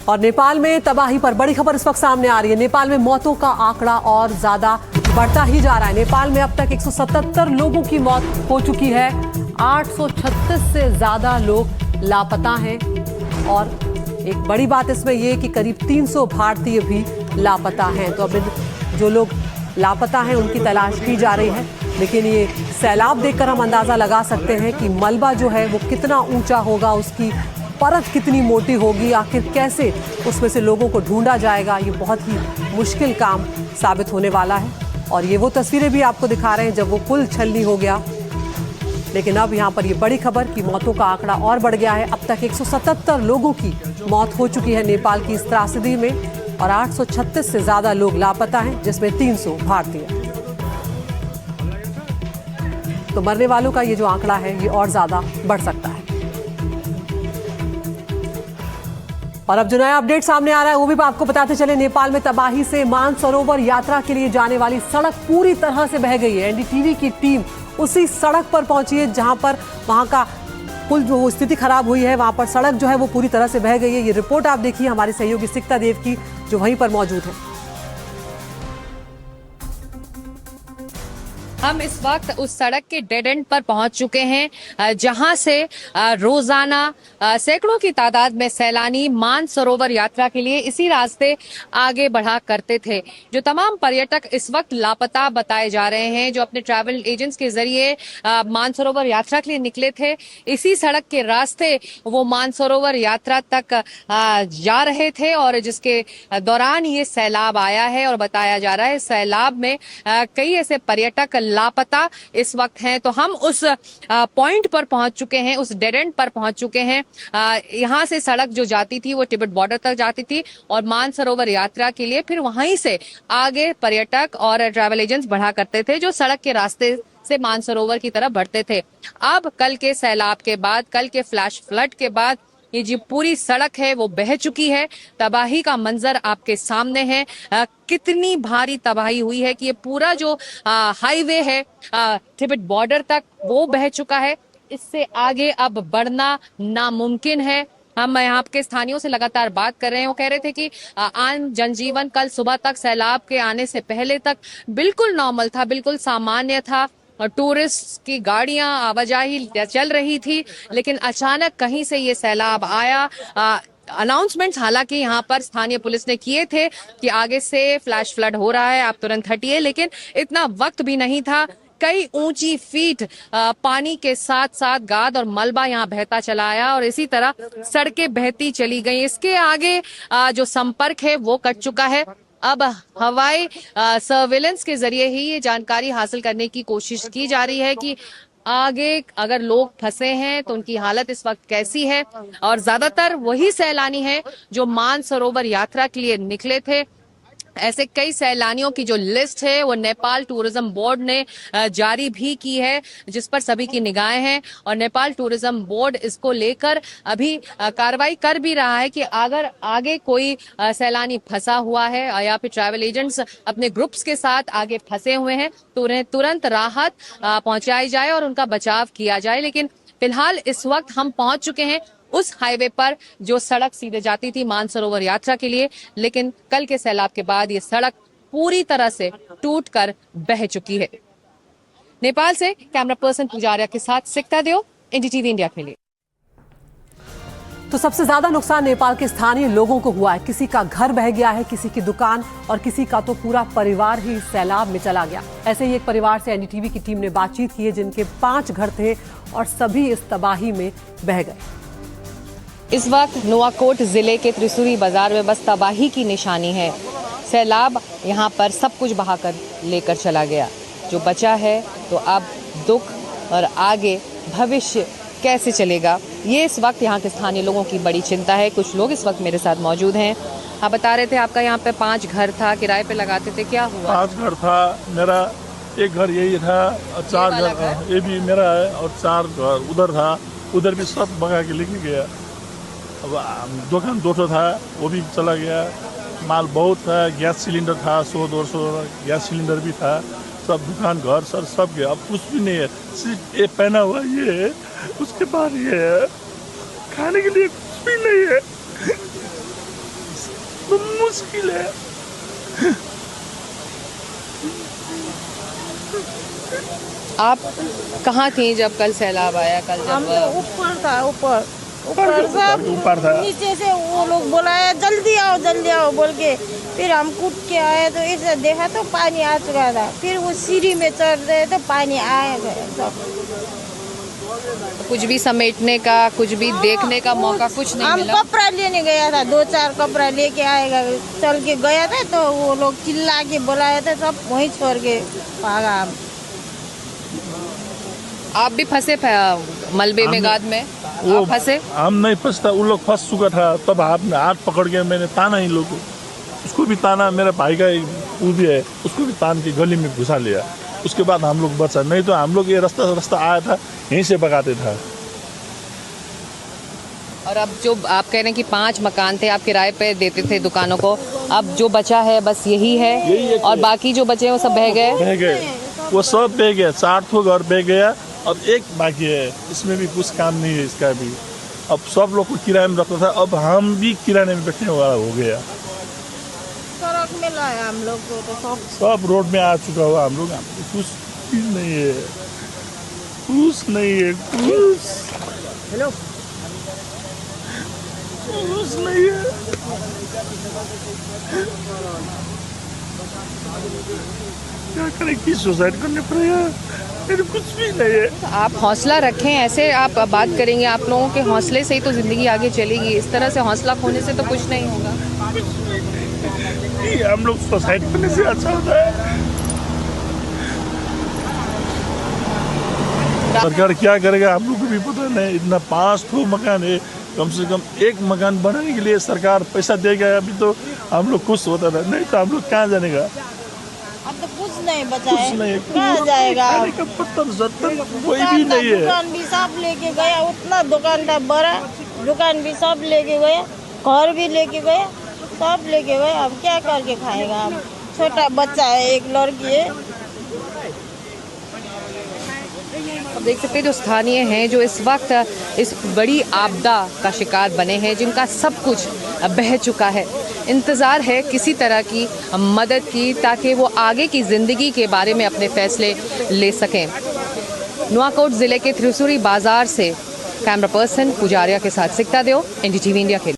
और नेपाल में तबाही पर बड़ी खबर इस वक्त सामने आ रही है। नेपाल में मौतों का आंकड़ा और ज्यादा बढ़ता ही जा रहा है। नेपाल में अब तक 177 लोगों की मौत हो चुकी है। 836 से ज्यादा लोग लापता हैं और एक बड़ी बात इसमें यह कि करीब 300 भारतीय भी लापता हैं। तो अब जो लोग लापता हैं उनकी तलाश की जा रही है, लेकिन ये सैलाब देखकर हम अंदाजा लगा सकते हैं कि मलबा जो है वो कितना ऊंचा होगा, उसकी परत कितनी मोटी होगी, आखिर कैसे उसमें से लोगों को ढूंढा जाएगा। ये बहुत ही मुश्किल काम साबित होने वाला है। और ये वो तस्वीरें भी आपको दिखा रहे हैं जब वो पुल छलनी हो गया। लेकिन अब यहाँ पर ये बड़ी खबर कि मौतों का आंकड़ा और बढ़ गया है। अब तक 177 लोगों की मौत हो चुकी है नेपाल की इस त्रासदी में और 836 से ज्यादा लोग लापता हैं, जिसमें 300 भारतीय। तो मरने वालों का ये जो आंकड़ा है ये और ज्यादा बढ़ सकता है। और अब जो नया अपडेट सामने आ रहा है वो भी आपको बताते चले। नेपाल में तबाही से मानसरोवर यात्रा के लिए जाने वाली सड़क पूरी तरह से बह गई है। एनडीटीवी की टीम उसी सड़क पर पहुंची है जहां पर वहां का पुल जो स्थिति खराब हुई है, वहां पर सड़क जो है वो पूरी तरह से बह गई है। ये रिपोर्ट आप देखिए हमारे सहयोगी सिकता देव की, जो वहीं पर मौजूद है। हम इस वक्त उस सड़क के डेड एंड पर पहुंच चुके हैं जहां से रोजाना सैकड़ों की तादाद में सैलानी मानसरोवर यात्रा के लिए इसी रास्ते आगे बढ़ा करते थे। जो तमाम पर्यटक इस वक्त लापता बताए जा रहे हैं, जो अपने ट्रैवल एजेंट्स के जरिए मानसरोवर यात्रा के लिए निकले थे, इसी सड़क के रास्ते वो मानसरोवर यात्रा तक जा रहे थे और जिसके दौरान ये सैलाब आया है। और बताया जा रहा है सैलाब में कई ऐसे पर्यटक लापता इस वक्त हैं। तो हम उस पॉइंट पर पहुंच चुके हैं, उस डेड एंड पर पहुंच चुके हैं। यहां से सड़क जो जाती थी वो तिब्बत बॉर्डर तक जाती थी और मानसरोवर यात्रा के लिए फिर वहीं से आगे पर्यटक और ट्रैवल एजेंट्स बढ़ा करते थे, जो सड़क के रास्ते से मानसरोवर की तरफ बढ़ते थे। अब कल के सैलाब के बाद, कल के फ्लैश फ्लड के बाद ये जो पूरी सड़क है वो बह चुकी है। तबाही का मंजर आपके सामने है। कितनी भारी तबाही हुई है कि ये पूरा जो हाईवे है तिब्बत बॉर्डर तक वो बह चुका है। इससे आगे अब बढ़ना नामुमकिन है। हम यहाँ के स्थानियों से लगातार बात कर रहे हैं। वो कह रहे थे कि आम जनजीवन कल सुबह तक, सैलाब के आने से पहले तक बिल्कुल नॉर्मल था, बिल्कुल सामान्य था और टूरिस्ट की गाड़ियां आवाजाही चल रही थी। लेकिन अचानक कहीं से ये सैलाब आया। अनाउंसमेंट्स हालांकि यहाँ पर स्थानीय पुलिस ने किए थे कि आगे से फ्लैश फ्लड हो रहा है, आप तुरंत हटिए, लेकिन इतना वक्त भी नहीं था। कई ऊंची फीट पानी के साथ साथ गाद और मलबा यहाँ बहता चला आया और इसी तरह सड़कें बहती चली गई। इसके आगे जो संपर्क है वो कट चुका है। अब हवाई सर्वेलेंस के जरिए ही ये जानकारी हासिल करने की कोशिश की जा रही है कि आगे अगर लोग फंसे हैं तो उनकी हालत इस वक्त कैसी है। और ज्यादातर वही सैलानी हैं जो मानसरोवर यात्रा के लिए निकले थे। ऐसे कई सैलानियों की जो लिस्ट है वो नेपाल टूरिज्म बोर्ड ने जारी भी की है, जिस पर सभी की निगाहें हैं। और नेपाल टूरिज्म बोर्ड इसको लेकर अभी कार्रवाई कर भी रहा है कि अगर आगे कोई सैलानी फंसा हुआ है या फिर ट्रैवल एजेंट्स अपने ग्रुप्स के साथ आगे फंसे हुए हैं तो उन्हें तुरंत राहत पहुंचाई जाए और उनका बचाव किया जाए। लेकिन फिलहाल इस वक्त हम पहुंच चुके हैं उस हाईवे पर जो सड़क सीधे जाती थी मानसरोवर यात्रा के लिए। लेकिन कल के सैलाब के बाद ये सड़क पूरी तरह से टूटकर बह चुकी है। नेपाल से कैमरा पर्सन पुजारिया के साथ सिकता देव, एनडीटीवी इंडिया के लिए। तो सबसे ज्यादा नुकसान नेपाल के स्थानीय लोगों को हुआ है। किसी का घर बह गया है, किसी की दुकान और किसी का तो पूरा परिवार ही सैलाब में चला गया। ऐसे ही एक परिवार से एनडीटीवी की टीम ने बातचीत की है जिनके 5 घर थे और सभी इस तबाही में बह गए। इस वक्त नुआकोट जिले के त्रिशूरी बाजार में बस तबाही की निशानी है। सैलाब यहाँ पर सब कुछ बहाकर लेकर चला गया। जो बचा है तो अब दुख और आगे भविष्य कैसे चलेगा, ये इस वक्त यहाँ के स्थानीय लोगों की बड़ी चिंता है। कुछ लोग इस वक्त मेरे साथ मौजूद हैं। आप बता रहे थे आपका यहाँ पे 5 घर था, किराए पे लगाते थे, क्या हुआ? 5 घर था मेरा, एक घर यही था, 4 घर ये भी मेरा है और 4 घर उधर था, उधर भी सब भगा के लेके गया। अब दुकान 2 था वो भी चला गया। माल बहुत था, गैस सिलेंडर था 100-200 गैस सिलेंडर भी था, सब दुकान घर सर सब गया। अब कुछ भी नहीं है, सिर्फ ये पहना हुआ ये है, उसके बाद ये है, खाने के लिए कुछ भी नहीं है। मुश्किल है। आप कहाँ थी जब कल सैलाब आया? कल हम जब तो ऊपर था, ऊपर सब ऊपर था। नीचे से वो लोग बुलाया जल्दी आओ बोल के, फिर हम कूद के आए तो इसे देखा तो पानी आ चुका था। फिर वो सीढ़ी में चढ़ रहे तो पानी आया गया सब। कुछ भी समेटने का, कुछ भी देखने का मौका कुछ नहीं हम मिला? कपड़ा लेने गया था, 2-4 कपड़ा लेके आएगा चल के गया था तो वो लोग चिल्ला के बुलाया था, सब वहीं छोड़ के भागा हम। आप भी फंसे मलबे में, गाद में वो आप फंसे? हम नहीं फंसता, वो लोग फंस चुका था। तब हाथ पकड़ के मैंने ताना इन लोग को, उसको भी ताना, मेरा भाई का वो भी है, उसको भी तान के गली में घुसा लिया। उसके बाद हम लोग बचा, नहीं तो हम लोग ये रास्ता आया था यहीं से भगाते था। और अब जो आप कह रहे हैं कि 5 मकान थे, आप किराए पे देते थे दुकानों को, अब जो बचा है बस यही है और बाकी जो बचे हैं वो सब बह गए? वो सब बह गया। 4 ठो घर बह गया और एक बाकी है, इसमें भी कुछ काम नहीं है इसका भी। अब सब लोग को किराए में रखता था, अब हम भी किराए में बैठने वाला हो गया। सड़क में लाया हम लोग को तो सब रोड में आ चुका हुआ हम लोग। कुछ भी नहीं है, कुछ नहीं है, हेलो कुछ नहीं है। क्या करें, कि सुसाइड करने पड़ेगा, मेरे कुछ भी नहीं है। तो आप हौसला रखें, ऐसे आप बात करेंगे, आप लोगों के हौसले से ही तो ज़िंदगी आगे चलेगी। इस तरह से हौसला खोने से तो कुछ नहीं होगा। हम लोग सुसाइड करने से अच्छा होता है। सरकार क्या करेगा हम लोग को भी पता नहीं। इतना 5 ठो मकान है, कम से कम एक मकान बनाने के लिए सरकार पैसा देगा। अभी तो हम लोग खुश होता था, नहीं तो हम लोग कहाँ जानेगा। अब तो कुछ नहीं बचा कुछ है, नहीं, कहाँ जाएगा? कोई भी नहीं है। दुकान भी सब लेके गया, उतना दुकान था बड़ा, दुकान भी सब लेके गया, घर भी लेके गया, सब लेके गए। अब क्या करके खाएगा? अब छोटा बच्चा है, एक लड़की है। अब देख सकते हैं जो स्थानीय हैं, जो इस वक्त इस बड़ी आपदा का शिकार बने हैं, जिनका सब कुछ बह चुका है, इंतज़ार है किसी तरह की मदद की ताकि वो आगे की ज़िंदगी के बारे में अपने फैसले ले सकें। नुआकोट ज़िले के त्रिशूली बाजार से कैमरा पर्सन पुजारिया के साथ सिकता देव, एनडीटीवी इंडिया के।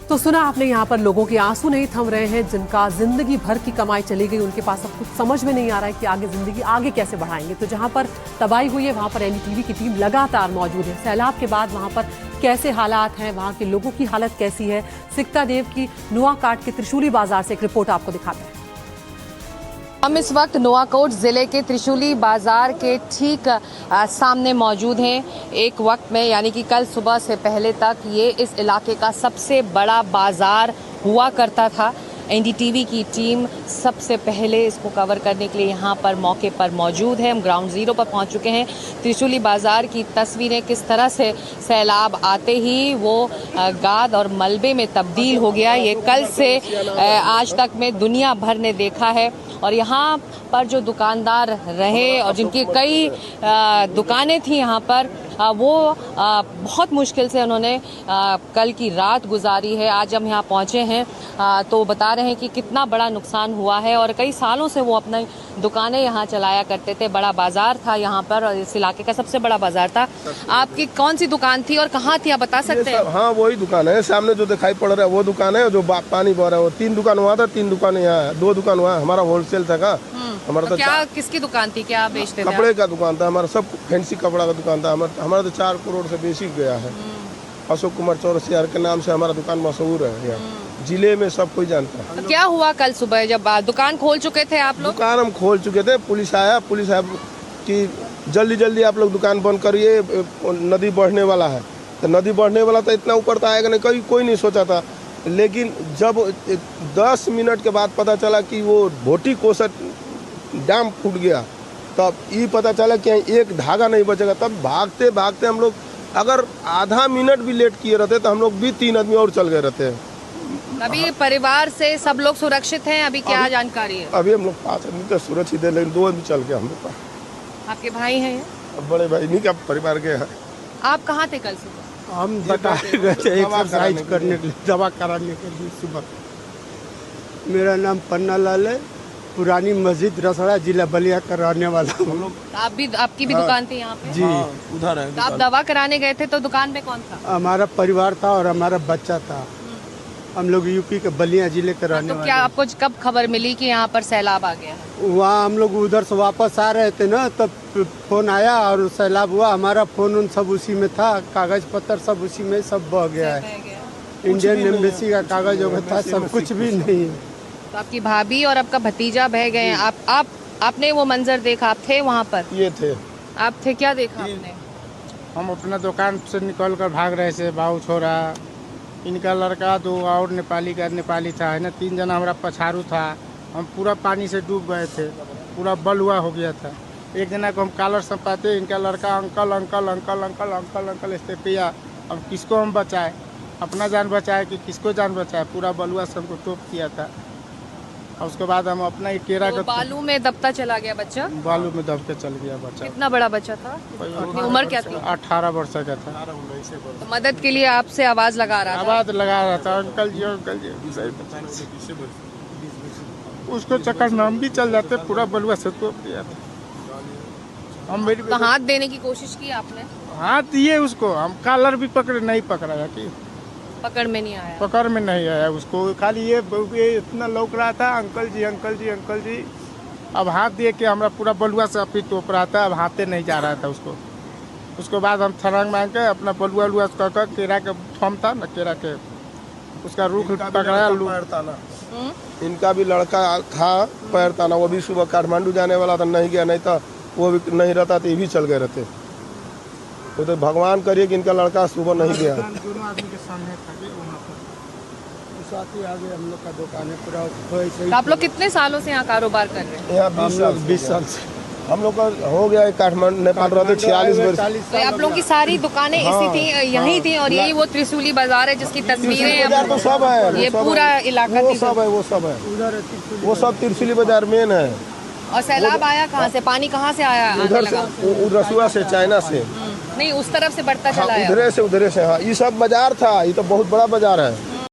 तो सुना आपने, यहाँ पर लोगों के आंसू नहीं थम रहे हैं, जिनका जिंदगी भर की कमाई चली गई, उनके पास अब कुछ समझ में नहीं आ रहा है कि आगे जिंदगी आगे कैसे बढ़ाएंगे। तो जहाँ पर तबाही हुई है वहाँ पर एनडीटीवी की टीम लगातार मौजूद है। सैलाब के बाद वहाँ पर कैसे हालात हैं, वहाँ के लोगों की हालत कैसी है, सिकता देव की नुआकोट के त्रिशूली बाजार से एक रिपोर्ट आपको दिखाते हैं। हम इस वक्त नुआकोट ज़िले के त्रिशूली बाज़ार के ठीक सामने मौजूद हैं। एक वक्त में यानी कि कल सुबह से पहले तक ये इस इलाके का सबसे बड़ा बाज़ार हुआ करता था। एनडीटीवी की टीम सबसे पहले इसको कवर करने के लिए यहाँ पर मौके पर मौजूद है। हम ग्राउंड ज़ीरो पर पहुँच चुके हैं। त्रिशूली बाज़ार की तस्वीरें किस तरह से सैलाब आते ही वो गाद और मलबे में तब्दील हो गया, ये कल से आज तक में दुनिया भर ने देखा है। और यहाँ पर जो दुकानदार रहे और जिनकी कई दुकानें थी यहाँ पर, वो बहुत मुश्किल से उन्होंने कल की रात गुजारी है। आज हम यहाँ पहुँचे हैं तो बता रहे हैं कि कितना बड़ा नुकसान हुआ है और कई सालों से वो अपनी दुकानें यहाँ चलाया करते थे। बड़ा बाजार था यहाँ पर और इस इलाके का सबसे बड़ा बाजार था। आपकी कौन सी दुकान थी और कहाँ थी, आप बता सकते हैं? हाँ, वही दुकान है, सामने जो दिखाई पड़ रहा है वो दुकान है। जो पानी बह रहा है वो 3 दुकान वहाँ था, 3 दुकान यहाँ है, 2 दुकान वहाँ। हमारा होलसेल था का हमारा। तो क्या किसकी दुकान थी, क्या बेचते थे? कपड़े का दुकान था हमारा, सब फैंसी कपड़ा का दुकान था हमारा। तो 4 करोड़ से बेसी गया है। अशोक कुमार चौरसिया के नाम से हमारा दुकान मशहूर है, यहाँ जिले में सब कोई जानता है। तो क्या हुआ कल सुबह जब दुकान खोल चुके थे आप लोग? दुकान हम खोल चुके थे, पुलिस आया कि जल्दी आप लोग दुकान बंद करिए, नदी बढ़ने वाला है। तो नदी बढ़ने वाला तो इतना ऊपर तो आएगा नहीं, कोई नहीं सोचा था। लेकिन जब 10 मिनट के बाद पता चला कि वो भोटी कोसट डैम फूट गया, तब ये पता चला कि एक धागा नहीं बचेगा। तब भागते भागते हम लोग अगर आधा मिनट भी लेट किए रहते तो हम लोग भी 3 आदमी और चल गए रहते। अभी परिवार से सब लोग सुरक्षित हैं? अभी क्या जानकारी है? अभी हम लोग 5 आदमी तो सुरक्षित है, लेकिन 2 आदमी चल गए हम लोग का। आपके भाई हैं? बड़े भाई नहीं का परिवार के हैं। आप कहाँ थे कल सुबह? हम बता गए थे एक्सरसाइज करने के लिए, दवा कराने के लिए सुबह। मेरा नाम पन्ना लाल है, पुरानी मस्जिद रसड़ा, जिला बलिया का रहने वाला हूँ। आपकी भी दुकान थी यहाँ पे? जी उधर है तो आप दवा कराने गए थे तो दुकान में कौन था? हमारा परिवार था और हमारा बच्चा था। हम लोग यूपी के बलिया जिले के रहने तो वाले क्या हैं। आपको कब खबर मिली कि यहाँ पर सैलाब आ गया? वहाँ हम लोग उधर से वापस आ रहे थे ना, तब फोन आया और सैलाब हुआ। हमारा फोन उन सब उसी में था, कागज पत्र सब उसी में सब बह गया है। इंडियन एम्बेसी का कागज वगैरह था, सब कुछ भी नहीं है। तो आपकी भाभी और आपका भतीजा बह गए हैं। आपने वो मंजर देखा? आप थे वहाँ पर? ये थे। आप थे, क्या देखा आपने? हम अपना दुकान से निकल कर भाग रहे थे, बाबू छोरा, इनका लड़का, 2 और नेपाली था, है ना, 3 जना हमारा पछारू था। हम पूरा पानी से डूब गए थे, पूरा बलुआ हो गया था। एक जना को हम कॉलर संपाते, इनका लड़का uncle uncle uncle uncle uncle uncle इससे पिया। अब किसको हम बचाए, अपना जान बचाए कि किसको जान बचाए? पूरा बलुआ से हमको टोप किया था। और उसके बाद हम अपना केरा तो का बालू में दबता चला गया बच्चा? बालू में दब के चल गया बच्चा। कितना बड़ा बच्चा था? अपनी उम्र क्या थी? 18 वर्ष का था। तो मदद के लिए आपसे आवाज लगा रहा था? आवाज लगा रहा था, अंकल जी अंकल जी। उसको चक्कर में हम भी चल जाते, पूरा बलुआ से तोप दिया था। हम मेरी तो हाथ देने की कोशिश की आपने? हाथ दिए उसको, हम कॉलर भी पकड़े, नहीं पकड़ा कि पकड़ में नहीं आया? पकड़ में नहीं आया उसको। खाली ये इतना लौक रहा था, अंकल जी अंकल जी अंकल जी। अब हाथ दिए कि हमारा पूरा बलुआ से अभी तोप रहा था, अब हाथे नहीं जा रहा था उसको। उसके बाद हम थरंग मांग के अपना बलुआ लुआ कर केरा के थम था ना, केरा के उसका रूख पकड़ाया। इनका भी लड़का था पैर ताना, वो भी सुबह काठमांडू जाने वाला था, नहीं गया, नहीं था वो भी नहीं रहता तो ये भी चल गए रहते। वो तो भगवान करिए कि इनका लड़का सुबह नहीं गया। दोनों आदमी के सामने था कि वहाँ पर साथ ही आगे हम लोग का दुकान है पूरा वैसे ही। तो आप लोग कितने सालों से यहाँ कारोबार कर रहे हैं? यहाँ हम लोग 20 साल से। हम लोग का हो गया काठमांडू नेपाल रहते 46 वर्ष। 40 तो आप लोगों की सारी दुकानें इसी थी, यहीं थी, और यही वो त्रिशूली बाजार है जिसकी तस्वीरें बाजार तो सब है, ये वो सब पूरा है। इलाका वो थी। सब है, वो सब है, उधर है त्रिशूली वो सब तिरछुली बाजार मेन है। और सैलाब आया कहाँ से? पानी कहाँ से आया? आने उधर लगा? से रसुआ से, चाइना से। नहीं, उस तरफ से बढ़ता हाँ, चला आया। उधरे से। हाँ, ये सब बाजार था, ये तो बहुत बड़ा बाजार है।